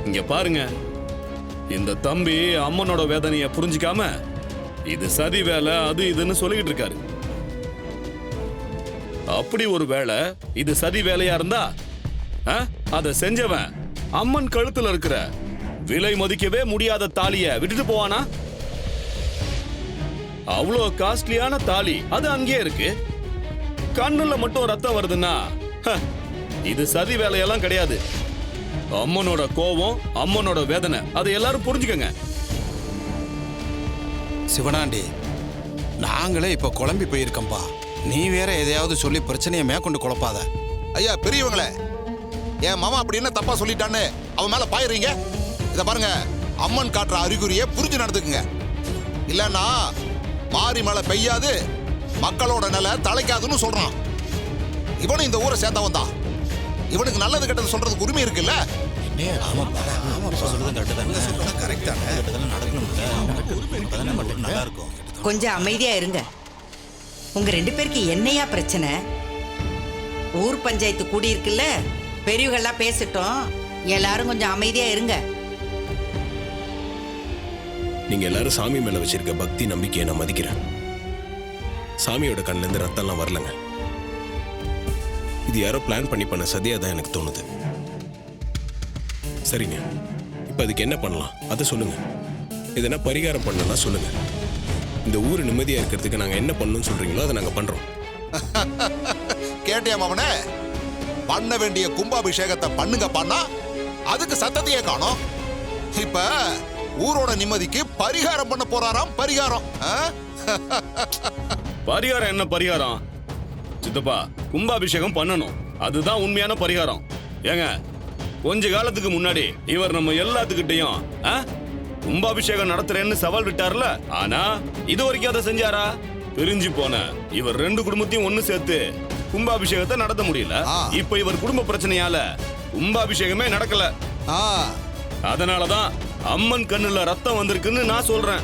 இங்க பாருங்க, இந்த தம்பி அம்மனோட வேதனைய புரிஞ்சுக்காம இது சதி வேலை அது இதுன்னு சொல்லிக்கிட்டு இருக்காரு. அப்படி ஒரு வேலை இது சதி வேலையா இருந்தா அத செஞ்சவன் அம்மன் கழுத்துல இருக்கிற விலை மதிக்கவே முடியாத தாலிய விட்டுட்டு போவானா? அவ்வளோ காஸ்ட்லியான தாலி அது அங்கேயே இருக்கு. கண்ணுல மட்டும் ரத்தம் வருதுன்னா இது சதி வேலையெல்லாம் கிடையாது. அம்மனோட கோபம், அம்மனோட வேதனை, அதை எல்லாரும் புரிஞ்சுக்கங்க. சிவனாண்டி, நாங்களே இப்ப குழம்பி போயிருக்கோம்பா. நீ வேற எதையாவது சொல்லி பிரச்சனையை மேற்கொண்டு குழப்பாத. ஐயா பெரியவங்களே, என் மாமா அப்படி என்ன தப்பா சொல்லிட்டான்னு அவன் மேல பாயிறீங்க. இத பாருங்க, அம்மன் காட்டுற அறிகுறியை புரிஞ்சு நடந்துக்குங்க. இல்லன்னா மாறி மழை பெய்யாது, மக்களோட நிலை தலைக்காதுன்னு சொல்றான். இவனும் இந்த ஊரை சேர்ந்தவன் தான். இவனுக்கு நல்லது கெட்டது சொல்றதுக்கு உரிமை இருக்குல்ல? கொஞ்சம் அமைதியா இருங்க. உங்க 2 பேருக்கு என்னையா பிரச்சனை? ஊர் பஞ்சாயத்து கூடி இருக்குல்ல, பெரியவங்கெல்லாம் பேசிட்டோம். எல்லாரும் கொஞ்சம் அமைதியா இருங்க. நீங்க எல்லாரும் சாமி மேல வச்சிருக்க பக்தி நம்பிக்கையை நான் மதிக்கிறேன். சாமியோட கண்ணுல இருந்து ரத்தம்லாம் வரலங்க. இது யாரோ பிளான் பண்ணி பண்ண சதியா தான் எனக்கு தோணுது. சரிங்க, இப்ப அதுக்கு என்ன பண்ணலாம் அதை சொல்லுங்க. எதனா பரிகாரம் பண்ணலாம் சொல்லுங்க. இந்த ஊர் நிம்மதியா இருக்கிறதுக்கு நாங்க என்ன பண்ணணும்னு சொல்றீங்களோ அதை நாங்க பண்றோம். கேட்டியா மாமனே? பண்ண வேண்டிய கும்பாபிஷேகத்தை பண்ணுங்க பண்ணா அதுக்கு சத்தத்தையே காணோம். இப்ப ஊரோட நிம்மதிக்கு பரிகாரம் பண்ண போறாராம். பரிகாரம் பரிகாரம் என்ன பரிகாரம்? சித்தப்பா, கும்பாபிஷேகம் பண்ணணும், அதுதான் உண்மையான பரிகாரம். ஏங்க, கொஞ்ச காலத்துக்கு முன்னாடி இவர் நம்ம எல்லாத்துக்கிட்டையும் கும்பாபிஷேகம் நடத்துறேன்னு சவால் விட்டார்ல. ஆனா இது வரைக்கும் அதை செஞ்சாரா? பிரிஞ்சு போன இவர் 2 குடும்பத்தையும் ஒண்ணு சேர்த்து கும்பாபிஷேகத்தை நடத்த முடியல. இப்ப இவர் குடும்ப பிரச்சனையால கும்பாபிஷேகமே நடக்கல. அதனாலதான் அம்மன் கண்ணுல ரத்தம் வந்திருக்குன்னு நான் சொல்றேன்.